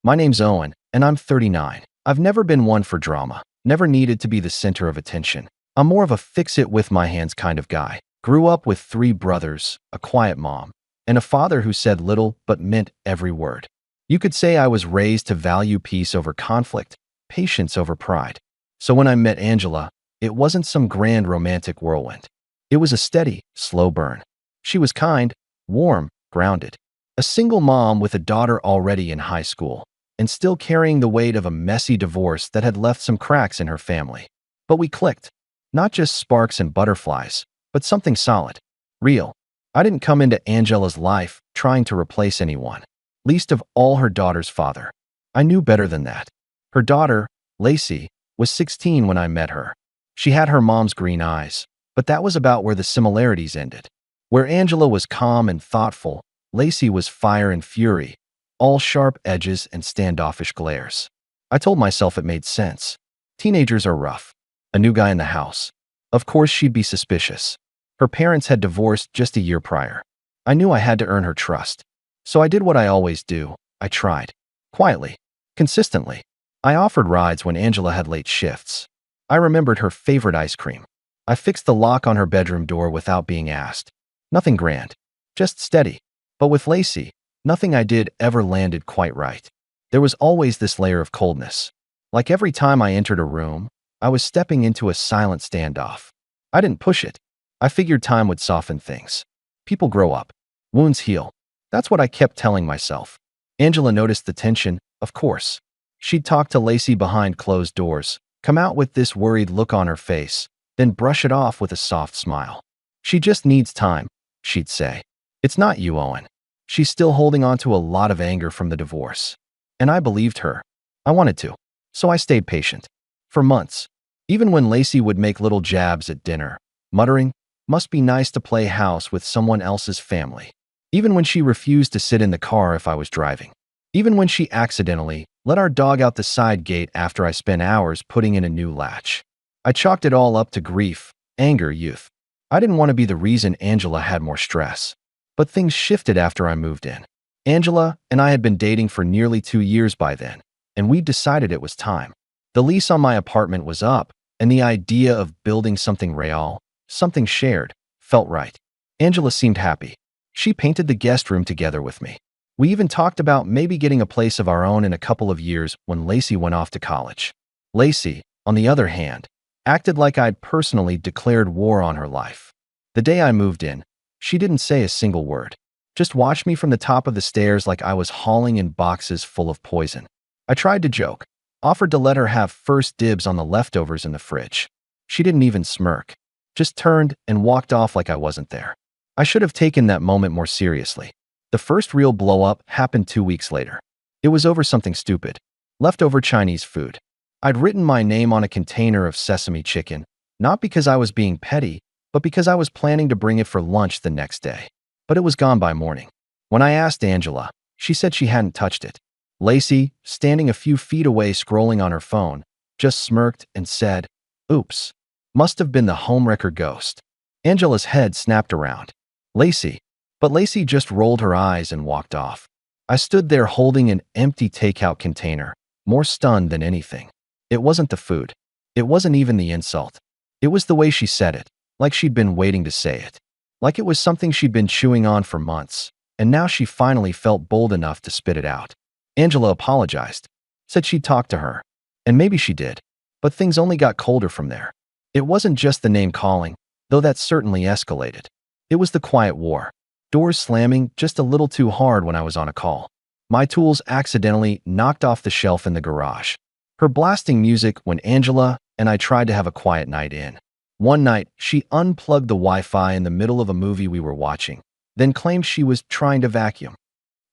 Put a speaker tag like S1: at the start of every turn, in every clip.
S1: My name's Owen, and I'm 39. I've never been one for drama, never needed to be the center of attention. I'm more of a fix-it-with-my-hands kind of guy. Grew up with 3 brothers, a quiet mom, and a father who said little but meant every word. You could say I was raised to value peace over conflict, patience over pride. So when I met Angela, it wasn't some grand romantic whirlwind. It was a steady, slow burn. She was kind, warm, grounded. A single mom with a daughter already in high school, and still carrying the weight of a messy divorce that had left some cracks in her family. But we clicked. Not just sparks and butterflies, but something solid, real. I didn't come into Angela's life trying to replace anyone, least of all her daughter's father. I knew better than that. Her daughter, Lacey, was 16 when I met her. She had her mom's green eyes, but that was about where the similarities ended. Where Angela was calm and thoughtful, Lacey was fire and fury, all sharp edges and standoffish glares. I told myself it made sense. Teenagers are rough. A new guy in the house. Of course she'd be suspicious. Her parents had divorced just a year prior. I knew I had to earn her trust. So I did what I always do. I tried. Quietly. Consistently. I offered rides when Angela had late shifts. I remembered her favorite ice cream. I fixed the lock on her bedroom door without being asked. Nothing grand. Just steady. But with Lacey, nothing I did ever landed quite right. There was always this layer of coldness. Like every time I entered a room, I was stepping into a silent standoff. I didn't push it. I figured time would soften things. People grow up. Wounds heal. That's what I kept telling myself. Angela noticed the tension, of course. She'd talk to Lacey behind closed doors, come out with this worried look on her face, then brush it off with a soft smile. She just needs time, she'd say. It's not you, Owen. She's still holding on to a lot of anger from the divorce. And I believed her. I wanted to. So I stayed patient. For months. Even when Lacey would make little jabs at dinner, muttering, "Must be nice to play house with someone else's family." Even when she refused to sit in the car if I was driving. Even when she accidentally let our dog out the side gate after I spent hours putting in a new latch. I chalked it all up to grief, anger, youth. I didn't want to be the reason Angela had more stress. But things shifted after I moved in. Angela and I had been dating for nearly 2 years by then, and we decided it was time. The lease on my apartment was up, and the idea of building something real, something shared, felt right. Angela seemed happy. She painted the guest room together with me. We even talked about maybe getting a place of our own in a couple of years when Lacey went off to college. Lacey, on the other hand, acted like I'd personally declared war on her life. The day I moved in, she didn't say a single word. Just watched me from the top of the stairs like I was hauling in boxes full of poison. I tried to joke. Offered to let her have first dibs on the leftovers in the fridge. She didn't even smirk. Just turned and walked off like I wasn't there. I should have taken that moment more seriously. The first real blow-up happened 2 weeks later. It was over something stupid. Leftover Chinese food. I'd written my name on a container of sesame chicken, not because I was being petty, but because I was planning to bring it for lunch the next day. But it was gone by morning. When I asked Angela, she said she hadn't touched it. Lacey, standing a few feet away scrolling on her phone, just smirked and said, "Oops. Must have been the Homewrecker ghost." Angela's head snapped around. Lacey. But Lacey just rolled her eyes and walked off. I stood there holding an empty takeout container, more stunned than anything. It wasn't the food. It wasn't even the insult. It was the way she said it, like she'd been waiting to say it. Like it was something she'd been chewing on for months, and now she finally felt bold enough to spit it out. Angela apologized, said she'd talk to her, and maybe she did, but things only got colder from there. It wasn't just the name calling, though that certainly escalated. It was the quiet war, doors slamming just a little too hard when I was on a call. My tools accidentally knocked off the shelf in the garage. Her blasting music when Angela and I tried to have a quiet night in. One night, she unplugged the Wi-Fi in the middle of a movie we were watching, then claimed she was trying to vacuum.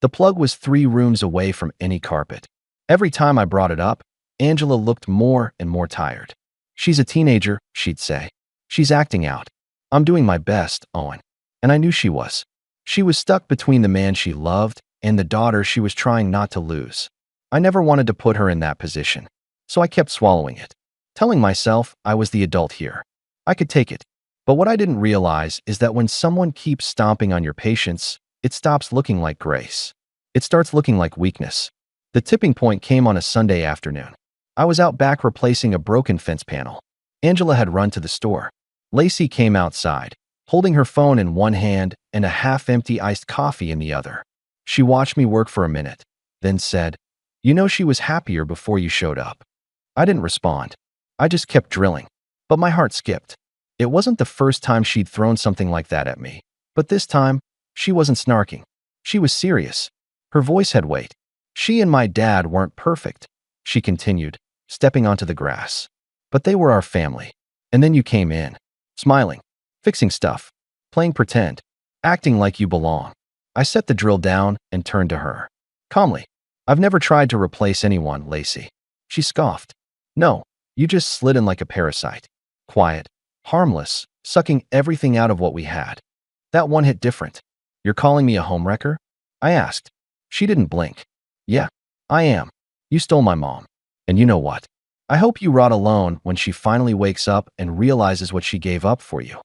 S1: The plug was 3 rooms away from any carpet. Every time I brought it up, Angela looked more and more tired. "She's a teenager," she'd say. "She's acting out. I'm doing my best, Owen." And I knew she was. She was stuck between the man she loved and the daughter she was trying not to lose. I never wanted to put her in that position, so I kept swallowing it, telling myself I was the adult here. I could take it. But what I didn't realize is that when someone keeps stomping on your patience, it stops looking like grace. It starts looking like weakness. The tipping point came on a Sunday afternoon. I was out back replacing a broken fence panel. Angela had run to the store. Lacey came outside, holding her phone in one hand and a half-empty iced coffee in the other. She watched me work for a minute, then said, "You know she was happier before you showed up." I didn't respond. I just kept drilling. But my heart skipped. It wasn't the first time she'd thrown something like that at me. But this time, she wasn't snarking. She was serious. Her voice had weight. "She and my dad weren't perfect," she continued, stepping onto the grass. "But they were our family. And then you came in, smiling, fixing stuff, playing pretend, acting like you belong." I set the drill down and turned to her. Calmly, "I've never tried to replace anyone, Lacey." She scoffed. "No, you just slid in like a parasite. Quiet, harmless, sucking everything out of what we had. That one hit different." "You're calling me a homewrecker?" I asked. She didn't blink. "Yeah, I am. You stole my mom. And you know what? I hope you rot alone when she finally wakes up and realizes what she gave up for you."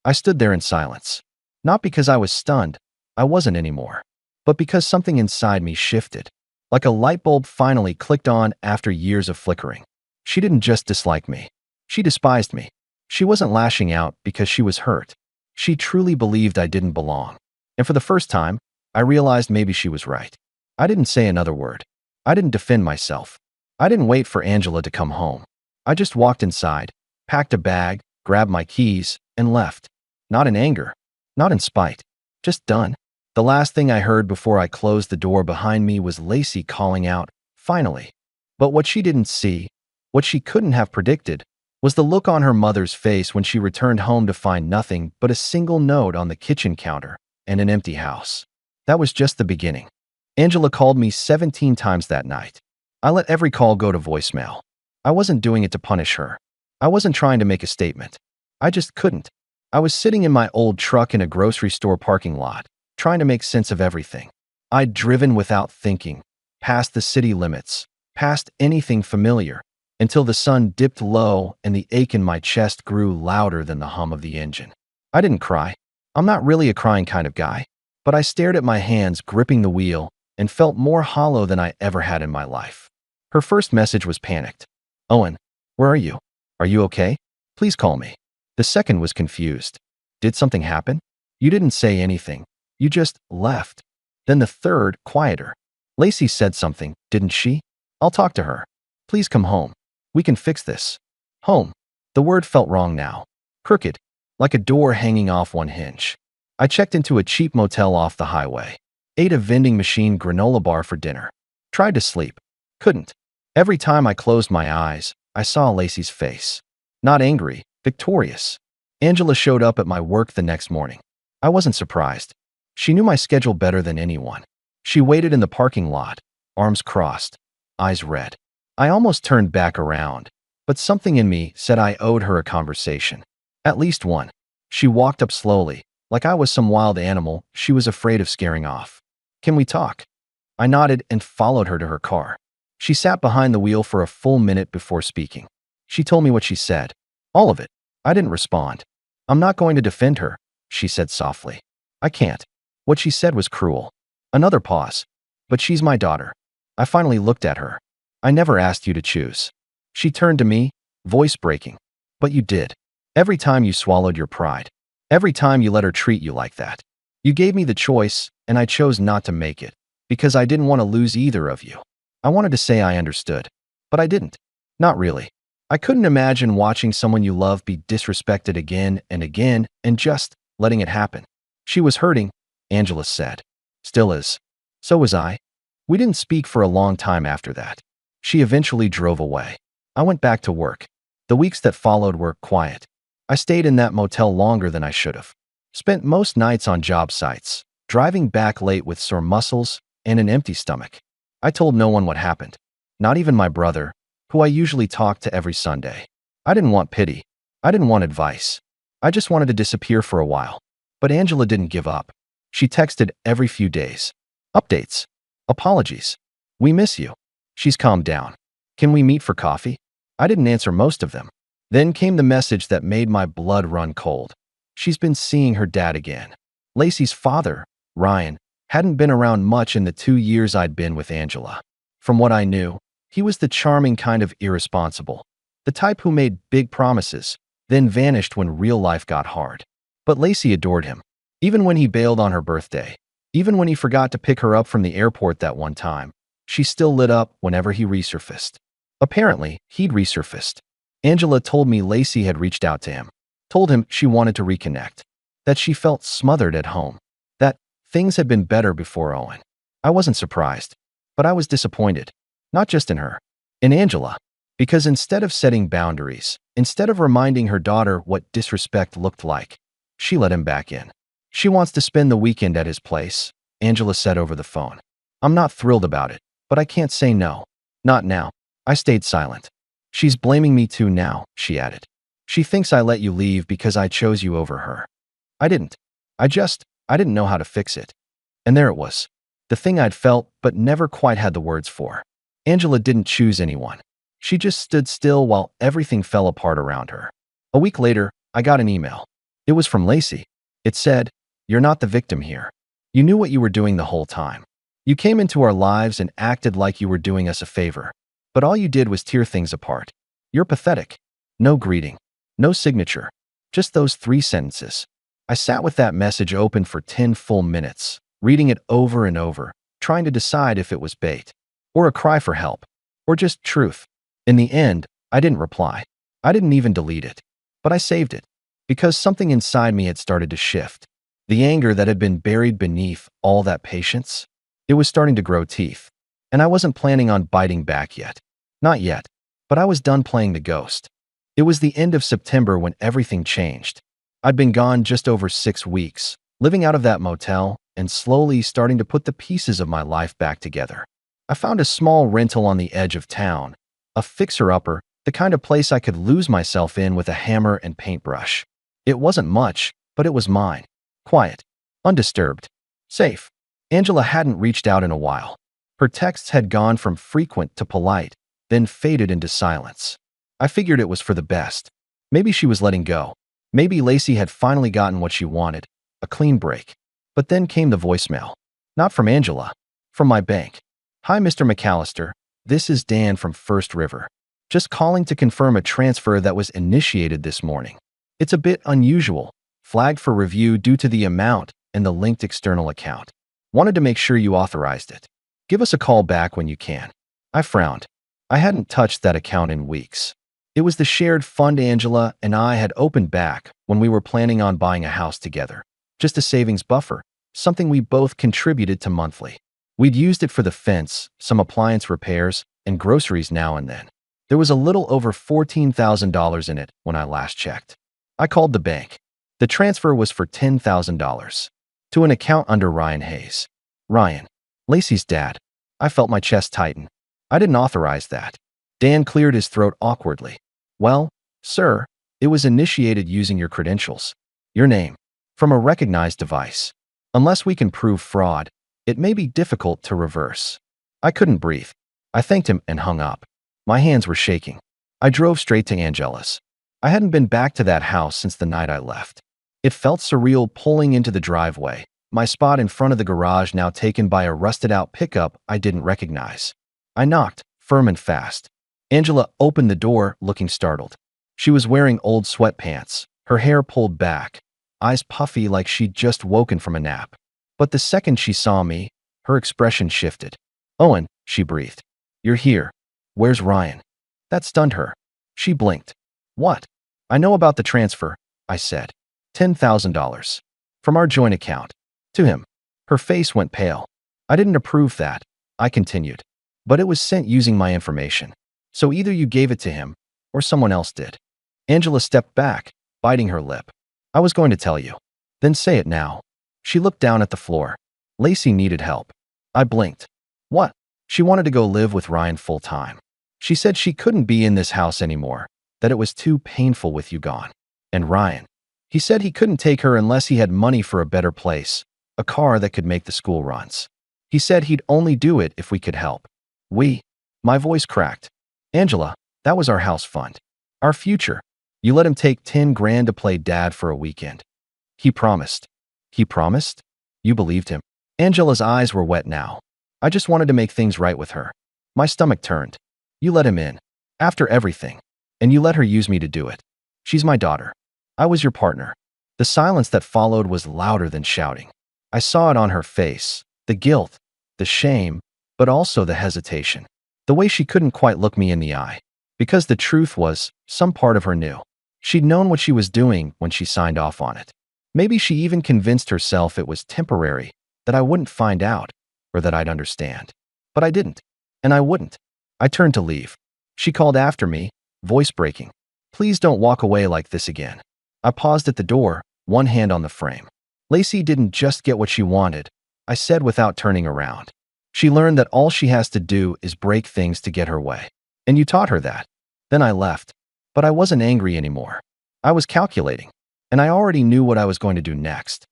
S1: I stood there in silence. Not because I was stunned, I wasn't anymore, but because something inside me shifted. Like a light bulb finally clicked on after years of flickering. She didn't just dislike me. She despised me. She wasn't lashing out because she was hurt. She truly believed I didn't belong. And for the first time, I realized maybe she was right. I didn't say another word. I didn't defend myself. I didn't wait for Angela to come home. I just walked inside, packed a bag, grabbed my keys, and left. Not in anger. Not in spite. Just done. The last thing I heard before I closed the door behind me was Lacey calling out, "Finally." But what she didn't see, what she couldn't have predicted, was the look on her mother's face when she returned home to find nothing but a single note on the kitchen counter and an empty house. That was just the beginning. Angela called me 17 times that night. I let every call go to voicemail. I wasn't doing it to punish her. I wasn't trying to make a statement. I just couldn't. I was sitting in my old truck in a grocery store parking lot, trying to make sense of everything. I'd driven without thinking, past the city limits, past anything familiar, until the sun dipped low and the ache in my chest grew louder than the hum of the engine. I didn't cry. I'm not really a crying kind of guy, but I stared at my hands gripping the wheel and felt more hollow than I ever had in my life. Her first message was panicked. "Owen, where are you? Are you okay? Please call me." The second was confused. "Did something happen? You didn't say anything. You just left." Then the third, quieter. "Lacey said something, didn't she? I'll talk to her. Please come home. We can fix this." Home. The word felt wrong now. Crooked, like a door hanging off one hinge. I checked into a cheap motel off the highway. Ate a vending machine granola bar for dinner. Tried to sleep. Couldn't. Every time I closed my eyes, I saw Lacey's face. Not angry, victorious. Angela showed up at my work the next morning. I wasn't surprised. She knew my schedule better than anyone. She waited in the parking lot, arms crossed, eyes red. I almost turned back around, but something in me said I owed her a conversation. At least one. She walked up slowly, like I was some wild animal she was afraid of scaring off. "Can we talk?" I nodded and followed her to her car. She sat behind the wheel for a full minute before speaking. She told me what she said. All of it. I didn't respond. "I'm not going to defend her," she said softly. "I can't." What she said was cruel. Another pause. "But she's my daughter." I finally looked at her. "I never asked you to choose." She turned to me, voice breaking. "But you did. Every time you swallowed your pride. Every time you let her treat you like that. You gave me the choice, and I chose not to make it, because I didn't want to lose either of you." I wanted to say I understood, but I didn't. Not really. I couldn't imagine watching someone you love be disrespected again and just letting it happen. She was hurting, Angela said. Still is. So was I. We didn't speak for a long time after that. She eventually drove away. I went back to work. The weeks that followed were quiet. I stayed in that motel longer than I should have. Spent most nights on job sites, driving back late with sore muscles and an empty stomach. I told no one what happened. Not even my brother, who I usually talked to every Sunday. I didn't want pity. I didn't want advice. I just wanted to disappear for a while. But Angela didn't give up. She texted every few days. Updates. Apologies. "We miss you." She's calmed down. "Can we meet for coffee?" I didn't answer most of them. Then came the message that made my blood run cold. She's been seeing her dad again. Lacey's father, Ryan, hadn't been around much in the 2 years I'd been with Angela. From what I knew, he was the charming kind of irresponsible, the type who made big promises, then vanished when real life got hard. But Lacey adored him. Even when he bailed on her birthday, even when he forgot to pick her up from the airport that one time, she still lit up whenever he resurfaced. Apparently, he'd resurfaced. Angela told me Lacey had reached out to him, told him she wanted to reconnect, that she felt smothered at home, that things had been better before Owen. I wasn't surprised, but I was disappointed, not just in her, in Angela, because instead of setting boundaries, instead of reminding her daughter what disrespect looked like, she let him back in. She wants to spend the weekend at his place, Angela said over the phone. I'm not thrilled about it, but I can't say no. Not now. I stayed silent. She's blaming me too now, she added. She thinks I let you leave because I chose you over her. I didn't. I didn't know how to fix it. And there it was. The thing I'd felt but never quite had the words for. Angela didn't choose anyone. She just stood still while everything fell apart around her. A week later, I got an email. It was from Lacey. It said, "You're not the victim here. You knew what you were doing the whole time. You came into our lives and acted like you were doing us a favor. But all you did was tear things apart. You're pathetic." No greeting. No signature. Just those 3 sentences. I sat with that message open for 10 full minutes, reading it over and over, trying to decide if it was bait, or a cry for help, or just truth. In the end, I didn't reply. I didn't even delete it. But I saved it, because something inside me had started to shift. The anger that had been buried beneath all that patience, it was starting to grow teeth. And I wasn't planning on biting back yet. Not yet. But I was done playing the ghost. It was the end of September when everything changed. I'd been gone just over 6 weeks, living out of that motel, and slowly starting to put the pieces of my life back together. I found a small rental on the edge of town, a fixer-upper, the kind of place I could lose myself in with a hammer and paintbrush. It wasn't much, but it was mine. Quiet. Undisturbed. Safe. Angela hadn't reached out in a while. Her texts had gone from frequent to polite, then faded into silence. I figured it was for the best. Maybe she was letting go. Maybe Lacey had finally gotten what she wanted, a clean break. But then came the voicemail. Not from Angela. From my bank. "Hi, Mr. McAllister. This is Dan from First River. Just calling to confirm a transfer that was initiated this morning. It's a bit unusual, flagged for review due to the amount and the linked external account. Wanted to make sure you authorized it. Give us a call back when you can." I frowned. I hadn't touched that account in weeks. It was the shared fund Angela and I had opened back when we were planning on buying a house together. Just a savings buffer, something we both contributed to monthly. We'd used it for the fence, some appliance repairs, and groceries now and then. There was a little over $14,000 in it when I last checked. I called the bank. The transfer was for $10,000 to an account under Ryan Hayes. Ryan, Lacey's dad. I felt my chest tighten. I didn't authorize that. Dan cleared his throat awkwardly. "Well, sir, it was initiated using your credentials. Your name. From a recognized device. Unless we can prove fraud, it may be difficult to reverse." I couldn't breathe. I thanked him and hung up. My hands were shaking. I drove straight to Angela's. I hadn't been back to that house since the night I left. It felt surreal pulling into the driveway, my spot in front of the garage now taken by a rusted-out pickup I didn't recognize. I knocked, firm and fast. Angela opened the door, looking startled. She was wearing old sweatpants, her hair pulled back, eyes puffy like she'd just woken from a nap. But the second she saw me, her expression shifted. "Owen," she breathed. "You're here. Where's Ryan?" That stunned her. She blinked. "What?" "I know about the transfer," I said. $10,000. From our joint account. To him. Her face went pale. "I didn't approve that," I continued. "But it was sent using my information. So either you gave it to him, or someone else did." Angela stepped back, biting her lip. "I was going to tell you." "Then say it now." She looked down at the floor. Lacey needed help. I blinked. "What?" "She wanted to go live with Ryan full-time. She said she couldn't be in this house anymore, that it was too painful with you gone. And Ryan. He said he couldn't take her unless he had money for a better place, a car that could make the school runs. He said he'd only do it if we could help. My voice cracked. "Angela, that was our house fund. Our future. You let him take 10 grand to play dad for a weekend. He promised." "He promised?" "You believed him." Angela's eyes were wet now. "I just wanted to make things right with her. My stomach turned. You let him in. After everything. And you let her use me to do it. She's my daughter. I was your partner. The silence that followed was louder than shouting. I saw it on her face. The guilt, the shame, but also the hesitation. The way she couldn't quite look me in the eye. Because the truth was, some part of her knew. She'd known what she was doing when she signed off on it. Maybe she even convinced herself it was temporary, that I wouldn't find out, or that I'd understand. But I didn't. And I wouldn't. I turned to leave. She called after me, voice breaking. Please don't walk away like this again. I paused at the door, one hand on the frame. Lacey didn't just get what she wanted, I said without turning around. She learned that all she has to do is break things to get her way. And you taught her that. Then I left. But I wasn't angry anymore. I was calculating. And I already knew what I was going to do next.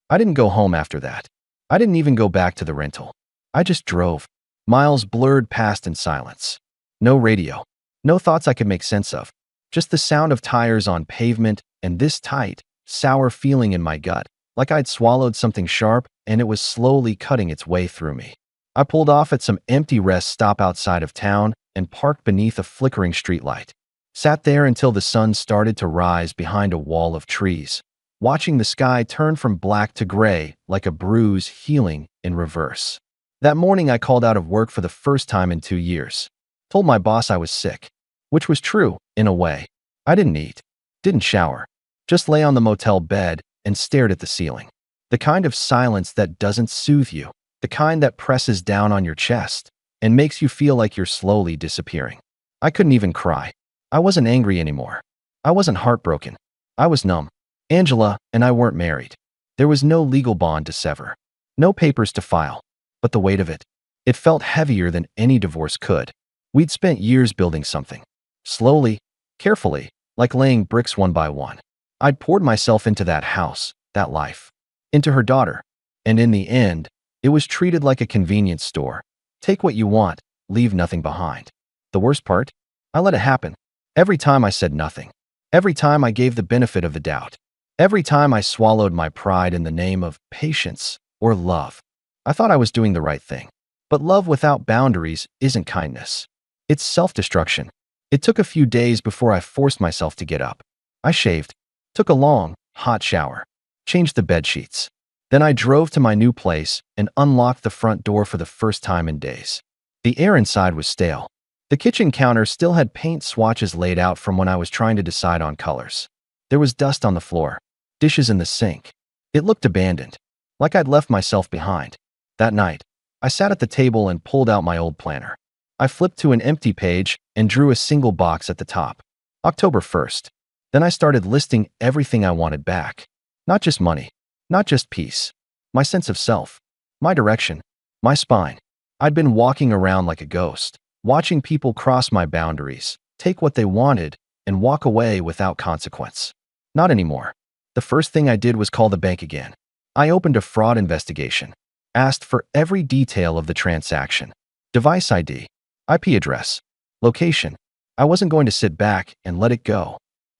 S1: I didn't go home after that. I didn't even go back to the rental. I just drove. Miles blurred past in silence. No radio. No thoughts I could make sense of. Just the sound of tires on pavement and this tight, sour feeling in my gut, like I'd swallowed something sharp and it was slowly cutting its way through me. I pulled off at some empty rest stop outside of town and parked beneath a flickering streetlight. Sat there until the sun started to rise behind a wall of trees, watching the sky turn from black to gray like a bruise healing in reverse. That morning I called out of work for the first time in 2 years. Told my boss I was sick, which was true, in a way. I didn't eat, didn't shower, just lay on the motel bed and stared at the ceiling. The kind of silence that doesn't soothe you, the kind that presses down on your chest and makes you feel like you're slowly disappearing. I couldn't even cry. I wasn't angry anymore. I wasn't heartbroken. I was numb. Angela and I weren't married. There was no legal bond to sever. No papers to file. But the weight of it, it felt heavier than any divorce could. We'd spent years building something. Slowly, carefully, like laying bricks one by one. I'd poured myself into that house, that life, into her daughter. And in the end, it was treated like a convenience store. Take what you want, leave nothing behind. The worst part? I let it happen. Every time I said nothing. Every time I gave the benefit of the doubt. Every time I swallowed my pride in the name of patience or love. I thought I was doing the right thing. But love without boundaries isn't kindness. It's self-destruction. It took a few days before I forced myself to get up. I shaved, took a long, hot shower, changed the bedsheets. Then I drove to my new place and unlocked the front door for the first time in days. The air inside was stale. The kitchen counter still had paint swatches laid out from when I was trying to decide on colors. There was dust on the floor, dishes in the sink. It looked abandoned, like I'd left myself behind. That night, I sat at the table and pulled out my old planner. I flipped to an empty page and drew a single box at the top. October 1st. Then I started listing everything I wanted back. Not just money, not just peace. My sense of self, my direction, my spine. I'd been walking around like a ghost, watching people cross my boundaries, take what they wanted, and walk away without consequence. Not anymore. The first thing I did was call the bank again. I opened a fraud investigation, asked for every detail of the transaction. Device ID, IP address, location. I wasn't going to sit back and let it go.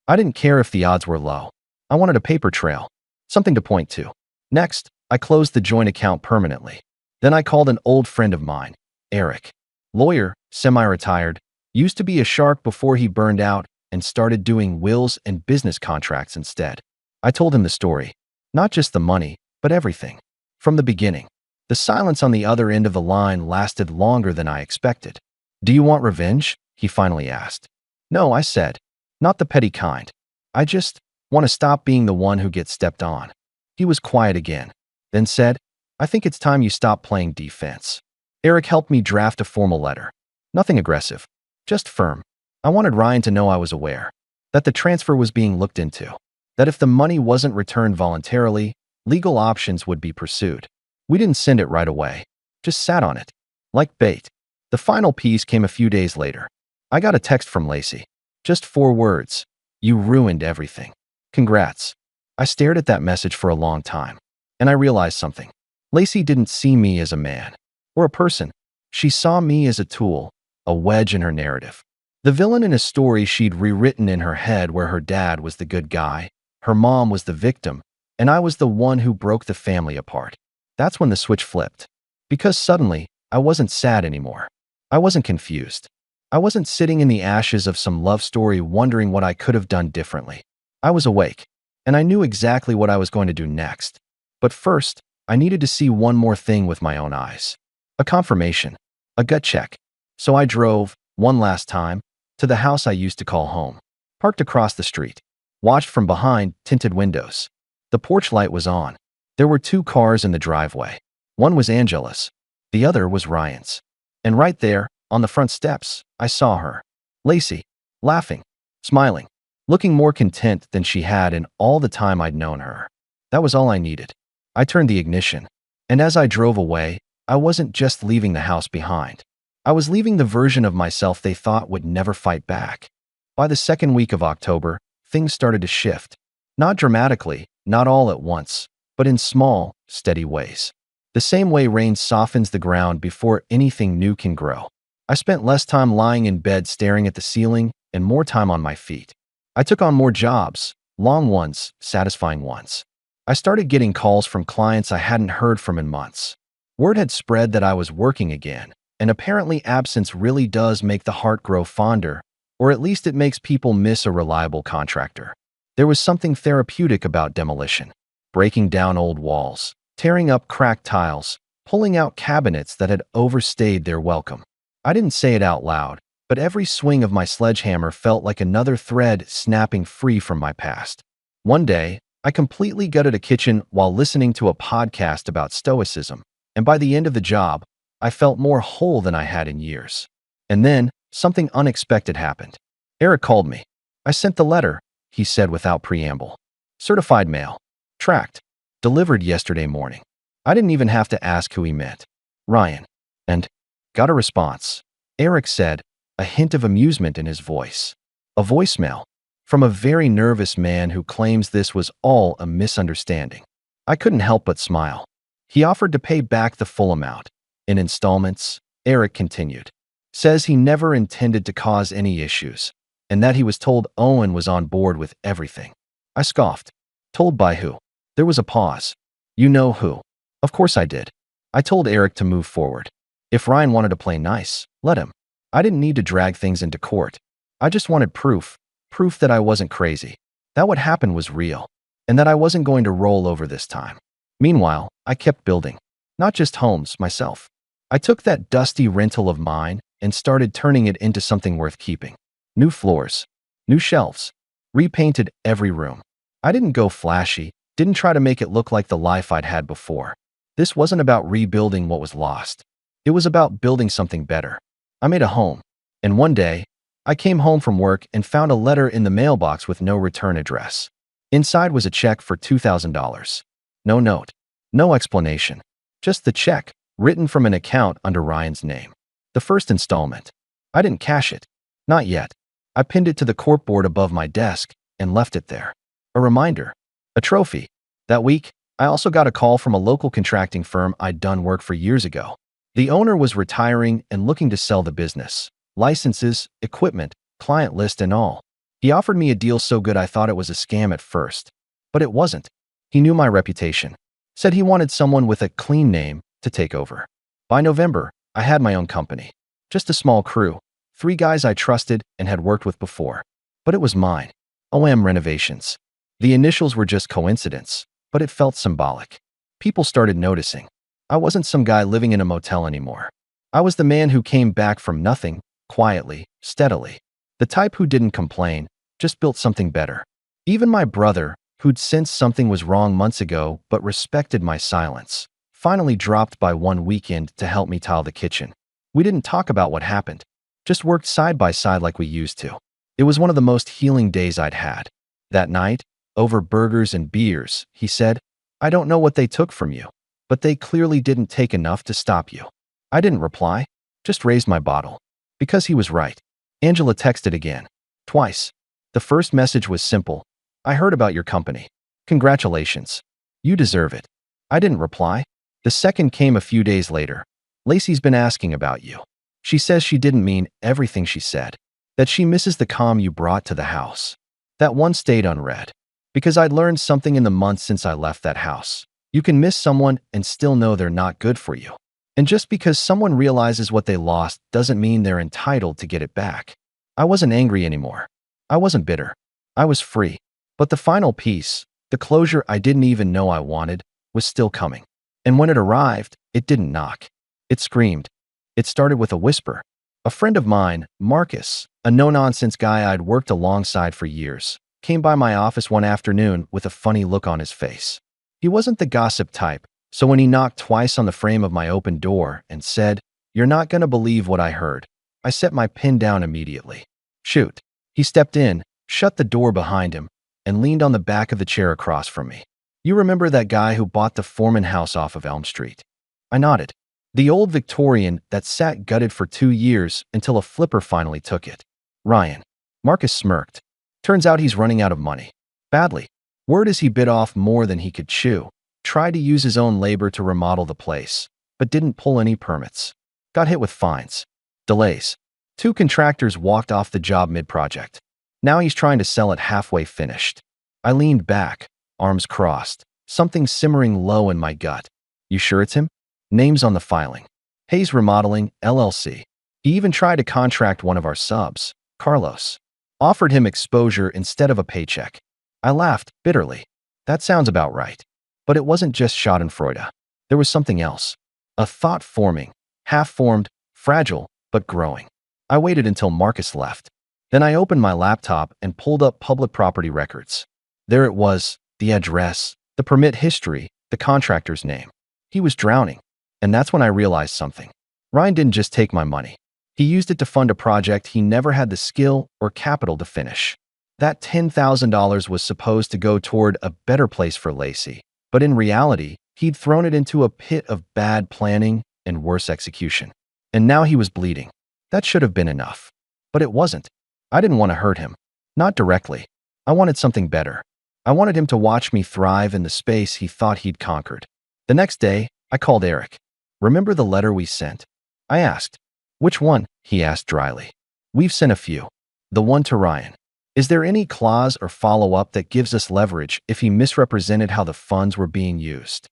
S1: I didn't care if the odds were low. I wanted a paper trail, something to point to. Next, I closed the joint account permanently. Then I called an old friend of mine, Eric. Lawyer, semi-retired, used to be a shark before he burned out and started doing wills and business contracts instead. I told him the story, not just the money, but everything. From the beginning. The silence on the other end of the line lasted longer than I expected. Do you want revenge? He finally asked. No, I said. Not the petty kind. I just want to stop being the one who gets stepped on. He was quiet again, then said, I think it's time you stop playing defense. Eric helped me draft a formal letter. Nothing aggressive, just firm. I wanted Ryan to know I was aware, that the transfer was being looked into, that if the money wasn't returned voluntarily, legal options would be pursued. We didn't send it right away, just sat on it, like bait. The final piece came a few days later. I got a text from Lacey. Just 4 words. You ruined everything. Congrats. I stared at that message for a long time, and I realized something. Lacey didn't see me as a man or a person. She saw me as a tool, a wedge in her narrative. The villain in a story she'd rewritten in her head where her dad was the good guy, her mom was the victim, and I was the one who broke the family apart. That's when the switch flipped. Because suddenly, I wasn't sad anymore. I wasn't confused. I wasn't sitting in the ashes of some love story wondering what I could have done differently. I was awake, and I knew exactly what I was going to do next. But first, I needed to see one more thing with my own eyes. A confirmation. A gut check. So I drove, one last time, to the house I used to call home. Parked across the street. Watched from behind tinted windows. The porch light was on. There were 2 cars in the driveway. One was Angela's. The other was Ryan's. And right there, on the front steps, I saw her. Lacey. Laughing. Smiling. Looking more content than she had in all the time I'd known her. That was all I needed. I turned the ignition. And as I drove away, I wasn't just leaving the house behind. I was leaving the version of myself they thought would never fight back. By the second week of October, things started to shift. Not dramatically, not all at once, but in small, steady ways. The same way rain softens the ground before anything new can grow. I spent less time lying in bed staring at the ceiling and more time on my feet. I took on more jobs, long ones, satisfying ones. I started getting calls from clients I hadn't heard from in months. Word had spread that I was working again, and apparently absence really does make the heart grow fonder, or at least it makes people miss a reliable contractor. There was something therapeutic about demolition, breaking down old walls, tearing up cracked tiles, pulling out cabinets that had overstayed their welcome. I didn't say it out loud, but every swing of my sledgehammer felt like another thread snapping free from my past. One day, I completely gutted a kitchen while listening to a podcast about stoicism, and by the end of the job, I felt more whole than I had in years. And then, something unexpected happened. Eric called me. I sent the letter, he said without preamble. Certified mail. Tracked. Delivered yesterday morning. I didn't even have to ask who he meant. Ryan. And got a response. Eric said, a hint of amusement in his voice. A voicemail. From a very nervous man who claims this was all a misunderstanding. I couldn't help but smile. He offered to pay back the full amount. In installments, Eric continued. Says he never intended to cause any issues, and that he was told Owen was on board with everything. I scoffed. Told by who? There was a pause. You know who. Of course I did. I told Eric to move forward. If Ryan wanted to play nice, let him. I didn't need to drag things into court. I just wanted proof. Proof that I wasn't crazy. That what happened was real. And that I wasn't going to roll over this time. Meanwhile, I kept building. Not just homes, myself. I took that dusty rental of mine and started turning it into something worth keeping. New floors. New shelves. Repainted every room. I didn't go flashy. Didn't try to make it look like the life I'd had before. This wasn't about rebuilding what was lost. It was about building something better. I made a home. And one day, I came home from work and found a letter in the mailbox with no return address. Inside was a check for $2,000. No note. No explanation. Just the check, written from an account under Ryan's name. The first installment. I didn't cash it. Not yet. I pinned it to the corkboard above my desk and left it there. A reminder. A trophy. That week, I also got a call from a local contracting firm I'd done work for years ago. The owner was retiring and looking to sell the business. Licenses, equipment, client list and all. He offered me a deal so good I thought it was a scam at first. But it wasn't. He knew my reputation. Said he wanted someone with a clean name to take over. By November, I had my own company. Just a small crew. 3 guys I trusted and had worked with before. But it was mine. OM Renovations. The initials were just coincidence, but it felt symbolic. People started noticing. I wasn't some guy living in a motel anymore. I was the man who came back from nothing, quietly, steadily. The type who didn't complain, just built something better. Even my brother, who'd sensed something was wrong months ago but respected my silence, finally dropped by one weekend to help me tile the kitchen. We didn't talk about what happened, just worked side by side like we used to. It was one of the most healing days I'd had. That night, over burgers and beers, he said, I don't know what they took from you, but they clearly didn't take enough to stop you. I didn't reply, just raised my bottle. Because he was right. Angela texted again. Twice. The first message was simple. I heard about your company. Congratulations. You deserve it. I didn't reply. The second came a few days later. Lacey's been asking about you. She says she didn't mean everything she said. That she misses the calm you brought to the house. That one stayed unread. Because I'd learned something in the months since I left that house. You can miss someone and still know they're not good for you. And just because someone realizes what they lost doesn't mean they're entitled to get it back. I wasn't angry anymore. I wasn't bitter. I was free. But the final piece, the closure I didn't even know I wanted, was still coming. And when it arrived, it didn't knock. It screamed. It started with a whisper. A friend of mine, Marcus, a no-nonsense guy I'd worked alongside for years, came by my office one afternoon with a funny look on his face. He wasn't the gossip type, so when he knocked twice on the frame of my open door and said, "You're not gonna believe what I heard," I set my pen down immediately. "Shoot." He stepped in, shut the door behind him, and leaned on the back of the chair across from me. "You remember that guy who bought the Foreman house off of Elm Street?" I nodded. "The old Victorian that sat gutted for 2 years until a flipper finally took it." "Ryan." Marcus smirked. "Turns out he's running out of money. Badly. Word is he bit off more than he could chew. Tried to use his own labor to remodel the place, but didn't pull any permits. Got hit with fines. Delays. 2 contractors walked off the job mid-project. Now he's trying to sell it halfway finished." I leaned back, arms crossed, something simmering low in my gut. "You sure it's him?" "Name's on the filing. Hayes Remodeling, LLC. He even tried to contract one of our subs, Carlos. Offered him exposure instead of a paycheck." I laughed bitterly. That sounds about right. But it wasn't just schadenfreude. There was something else. A thought forming, half-formed, fragile, but growing. I waited until Marcus left. Then I opened my laptop and pulled up public property records. There it was, the address, the permit history, the contractor's name. He was drowning. And that's when I realized something. Ryan didn't just take my money. He used it to fund a project he never had the skill or capital to finish. That $10,000 was supposed to go toward a better place for Lacey, but in reality, he'd thrown it into a pit of bad planning and worse execution. And now he was bleeding. That should have been enough. But it wasn't. I didn't want to hurt him. Not directly. I wanted something better. I wanted him to watch me thrive in the space he thought he'd conquered. The next day, I called Eric. "Remember the letter we sent?" I asked. "Which one?" he asked dryly. "We've sent a few. The one to Ryan. Is there any clause or follow-up that gives us leverage if he misrepresented how the funds were being used?"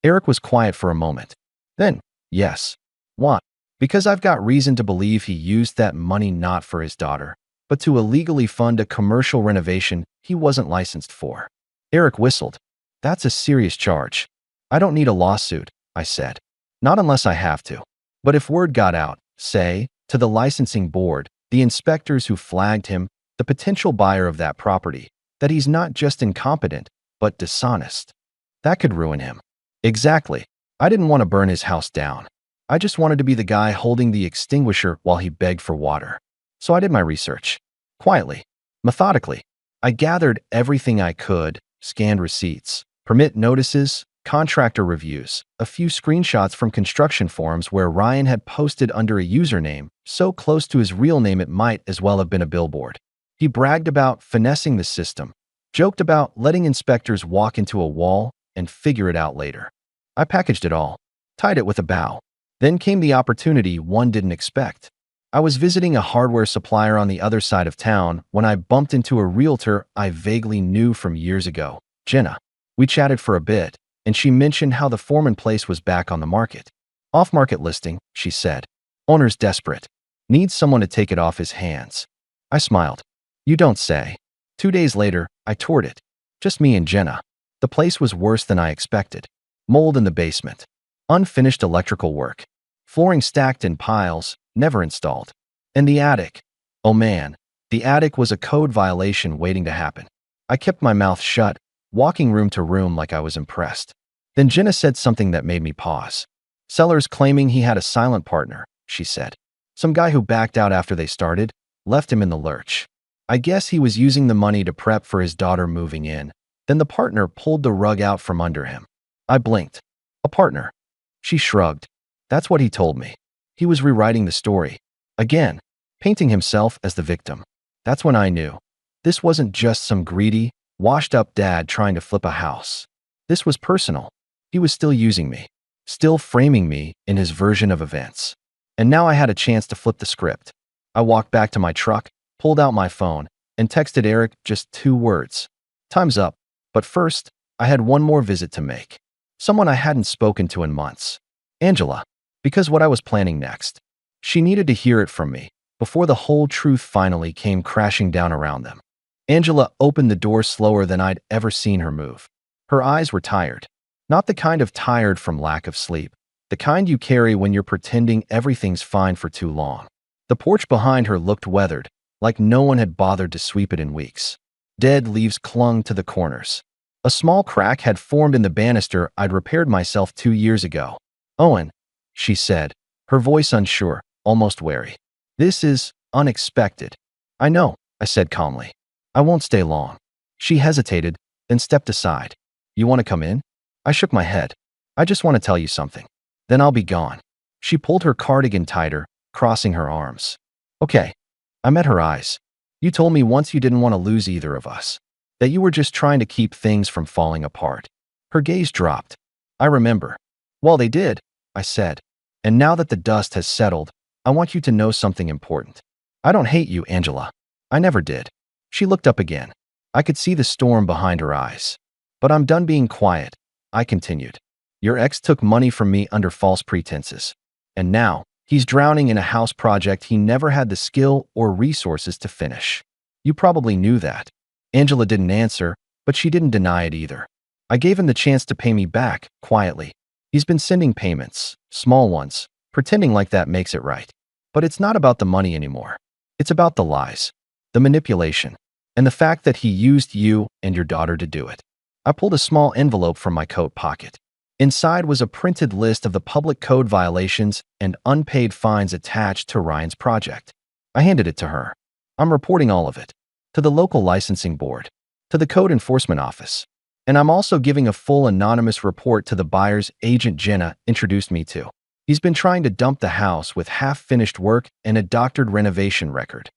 S1: Eric was quiet for a moment. Then, "Yes." "Why?" "Because I've got reason to believe he used that money not for his daughter, but to illegally fund a commercial renovation he wasn't licensed for." Eric whistled. "That's a serious charge." "I don't need a lawsuit," I said. "Not unless I have to. But if word got out, say, to the licensing board, the inspectors who flagged him, the potential buyer of that property, that he's not just incompetent, but dishonest, that could ruin him." Exactly. I didn't want to burn his house down. I just wanted to be the guy holding the extinguisher while he begged for water. So I did my research. Quietly, methodically. I gathered everything I could, scanned receipts, permit notices, contractor reviews, a few screenshots from construction forums where Ryan had posted under a username so close to his real name it might as well have been a billboard. He bragged about finessing the system, joked about letting inspectors walk into a wall and figure it out later. I packaged it all, tied it with a bow. Then came the opportunity one didn't expect. I was visiting a hardware supplier on the other side of town when I bumped into a realtor I vaguely knew from years ago, Jenna. We chatted for a bit, and she mentioned how the Foreman place was back on the market. "Off-market listing," she said. "Owner's desperate. Needs someone to take it off his hands." I smiled. "You don't say." 2 days later, I toured it. Just me and Jenna. The place was worse than I expected. Mold in the basement. Unfinished electrical work. Flooring stacked in piles, never installed. And the attic. Oh man, the attic was a code violation waiting to happen. I kept my mouth shut, walking room to room like I was impressed. Then Jenna said something that made me pause. "Seller's claiming he had a silent partner," she said. "Some guy who backed out after they started, left him in the lurch. I guess he was using the money to prep for his daughter moving in. Then the partner pulled the rug out from under him." I blinked. "A partner?" She shrugged. "That's what he told me. He was rewriting the story. Again, painting himself as the victim." That's when I knew. This wasn't just some greedy, washed-up dad trying to flip a house. This was personal. He was still using me, still framing me in his version of events. And now I had a chance to flip the script. I walked back to my truck, pulled out my phone, and texted Eric just 2 words. "Time's up." But first, I had one more visit to make. Someone I hadn't spoken to in months. Angela. Because what I was planning next. She needed to hear it from me before the whole truth finally came crashing down around them. Angela opened the door slower than I'd ever seen her move. Her eyes were tired. Not the kind of tired from lack of sleep, the kind you carry when you're pretending everything's fine for too long. The porch behind her looked weathered, like no one had bothered to sweep it in weeks. Dead leaves clung to the corners. A small crack had formed in the banister I'd repaired myself 2 years ago. "Owen," she said, her voice unsure, almost wary. "This is unexpected." "I know," I said calmly. "I won't stay long." She hesitated, then stepped aside. "You want to come in?" I shook my head. "I just want to tell you something. Then I'll be gone." She pulled her cardigan tighter, crossing her arms. "Okay." I met her eyes. "You told me once you didn't want to lose either of us. That you were just trying to keep things from falling apart." Her gaze dropped. "I remember." "Well, they did," I said. "And now that the dust has settled, I want you to know something important. I don't hate you, Angela. I never did." She looked up again. I could see the storm behind her eyes. "But I'm done being quiet," I continued. "Your ex took money from me under false pretenses. And now, he's drowning in a house project he never had the skill or resources to finish. You probably knew that." Angela didn't answer, but she didn't deny it either. "I gave him the chance to pay me back, quietly. He's been sending payments, small ones, pretending like that makes it right. But it's not about the money anymore. It's about the lies, the manipulation, and the fact that he used you and your daughter to do it." I pulled a small envelope from my coat pocket. Inside was a printed list of the public code violations and unpaid fines attached to Ryan's project. I handed it to her. "I'm reporting all of it. To the local licensing board. To the code enforcement office. And I'm also giving a full anonymous report to the buyer's agent Jenna introduced me to. He's been trying to dump the house with half-finished work and a doctored renovation record."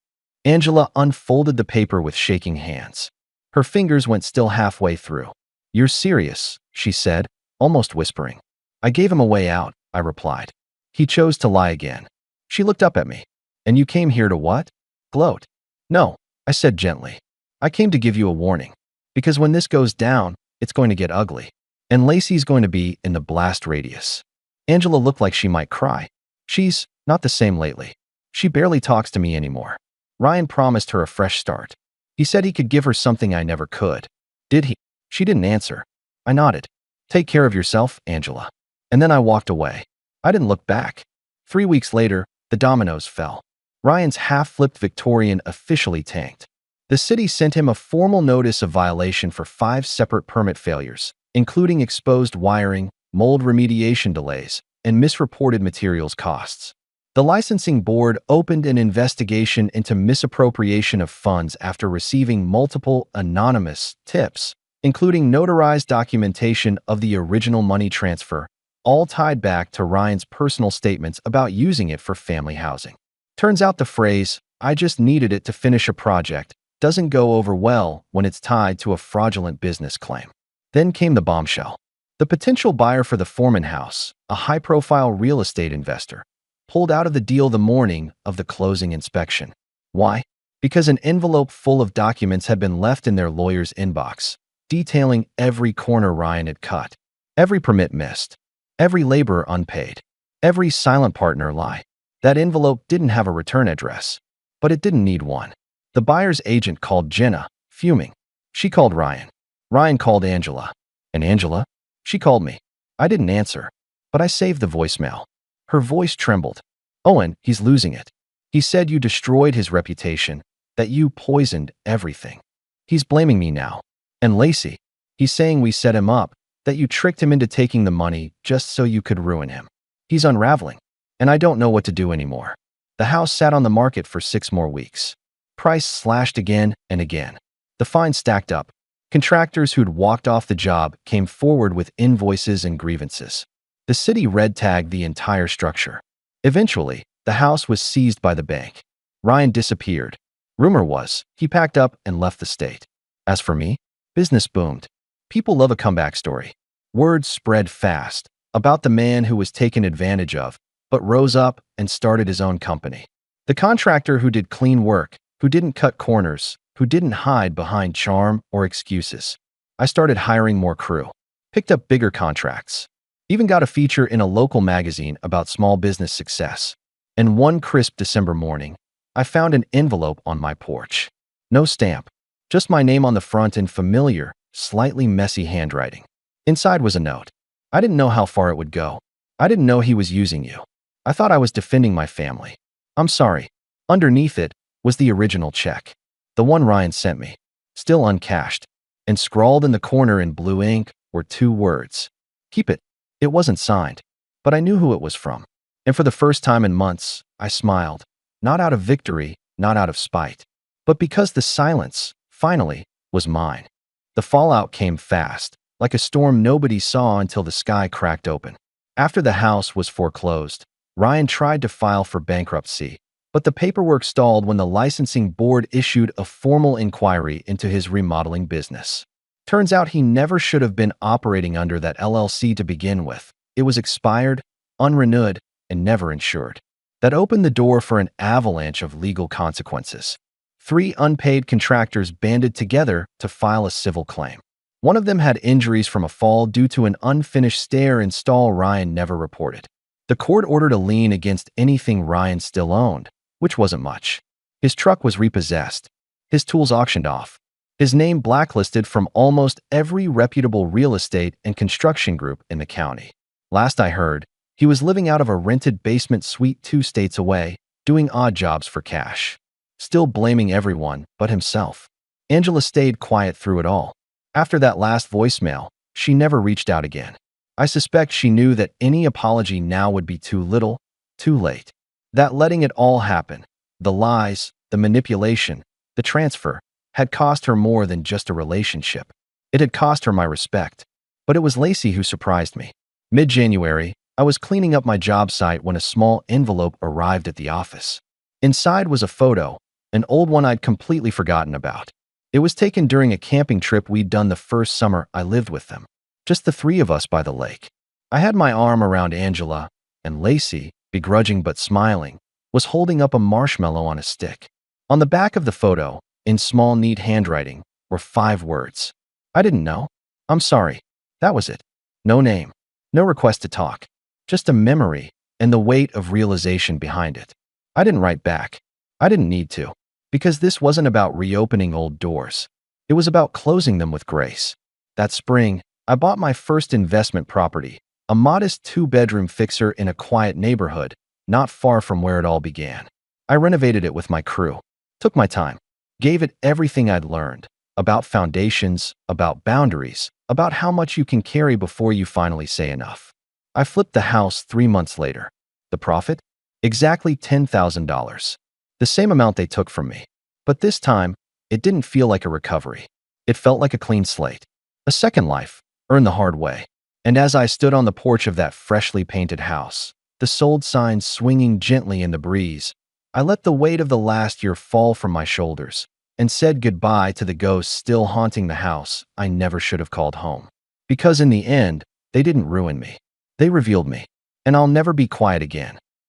S1: Angela unfolded the paper with shaking hands. Her fingers went still halfway through. "You're serious," she said, almost whispering. "I gave him a way out," I replied. "He chose to lie again." She looked up at me. "And you came here to what? Gloat?" "No," I said gently. "I came to give you a warning. Because when this goes down, it's going to get ugly. And Lacey's going to be in the blast radius." Angela looked like she might cry. "She's not the same lately. She barely talks to me anymore. Ryan promised her a fresh start. He said he could give her something I never could." "Did he?" She didn't answer. I nodded. "Take care of yourself, Angela." And then I walked away. I didn't look back. 3 weeks later, the dominoes fell. Ryan's half-flipped Victorian officially tanked. The city sent him a formal notice of violation for 5 separate permit failures, including exposed wiring, mold remediation delays, and misreported materials costs. The licensing board opened an investigation into misappropriation of funds after receiving multiple anonymous tips, including notarized documentation of the original money transfer, all tied back to Ryan's personal statements about using it for family housing. Turns out the phrase, "I just needed it to finish a project," doesn't go over well when it's tied to a fraudulent business claim. Then came the bombshell. The potential buyer for the Foreman house, a high-profile real estate investor, pulled out of the deal the morning of the closing inspection. Why? Because an envelope full of documents had been left in their lawyer's inbox, detailing every corner Ryan had cut, every permit missed, every laborer unpaid, every silent partner lie. That envelope didn't have a return address, but it didn't need one. The buyer's agent called Jenna, fuming. She called Ryan. Ryan called Angela. And Angela? She called me. I didn't answer, but I saved the voicemail. Her voice trembled. "Owen, he's losing it. He said you destroyed his reputation, that you poisoned everything. He's blaming me now. And Lacey, he's saying we set him up, that you tricked him into taking the money just so you could ruin him. He's unraveling, and I don't know what to do anymore." The house sat on the market for 6 more weeks. Price slashed again and again. The fines stacked up. Contractors who'd walked off the job came forward with invoices and grievances. The city red-tagged the entire structure. Eventually, the house was seized by the bank. Ryan disappeared. Rumor was, he packed up and left the state. As for me, business boomed. People love a comeback story. Word spread fast about the man who was taken advantage of, but rose up and started his own company. The contractor who did clean work, who didn't cut corners, who didn't hide behind charm or excuses. I started hiring more crew. Picked up bigger contracts. Even got a feature in a local magazine about small business success. And one crisp December morning, I found an envelope on my porch. No stamp, just my name on the front in familiar, slightly messy handwriting. Inside was a note. I didn't know how far it would go. I didn't know he was using you. I thought I was defending my family. I'm sorry. Underneath it was the original check. The one Ryan sent me, still uncashed. And scrawled in the corner in blue ink were 2 words. Keep it. It wasn't signed, but I knew who it was from. And for the first time in months, I smiled. Not out of victory, not out of spite, but because the silence, finally, was mine. The fallout came fast, like a storm nobody saw until the sky cracked open. After the house was foreclosed, Ryan tried to file for bankruptcy, but the paperwork stalled when the licensing board issued a formal inquiry into his remodeling business. Turns out he never should have been operating under that LLC to begin with. It was expired, unrenewed, and never insured. That opened the door for an avalanche of legal consequences. 3 unpaid contractors banded together to file a civil claim. One of them had injuries from a fall due to an unfinished stair install Ryan never reported. The court ordered a lien against anything Ryan still owned, which wasn't much. His truck was repossessed, his tools auctioned off, his name blacklisted from almost every reputable real estate and construction group in the county. Last I heard, he was living out of a rented basement suite 2 states away, doing odd jobs for cash. Still blaming everyone but himself. Angela stayed quiet through it all. After that last voicemail, she never reached out again. I suspect she knew that any apology now would be too little, too late. That letting it all happen, the lies, the manipulation, the transfer, had cost her more than just a relationship. It had cost her my respect. But it was Lacey who surprised me. Mid-January, I was cleaning up my job site when a small envelope arrived at the office. Inside was a photo, an old one I'd completely forgotten about. It was taken during a camping trip we'd done the first summer I lived with them. Just the 3 of us by the lake. I had my arm around Angela, and Lacey, begrudging but smiling, was holding up a marshmallow on a stick. On the back of the photo, in small, neat handwriting, were 5 words. I didn't know. I'm sorry. That was it. No name. No request to talk. Just a memory and the weight of realization behind it. I didn't write back. I didn't need to. Because this wasn't about reopening old doors. It was about closing them with grace. That spring, I bought my first investment property, a modest 2-bedroom fixer in a quiet neighborhood, not far from where it all began. I renovated it with my crew, took my time, gave it everything I'd learned about foundations, about boundaries, about how much you can carry before you finally say enough. I flipped the house 3 months later. The profit? Exactly $10,000. The same amount they took from me. But this time, it didn't feel like a recovery. It felt like a clean slate. A second life, earned the hard way. And as I stood on the porch of that freshly painted house, the sold sign swinging gently in the breeze, I let the weight of the last year fall from my shoulders and said goodbye to the ghosts still haunting the house I never should have called home. Because in the end, they didn't ruin me. They revealed me. And I'll never be quiet again.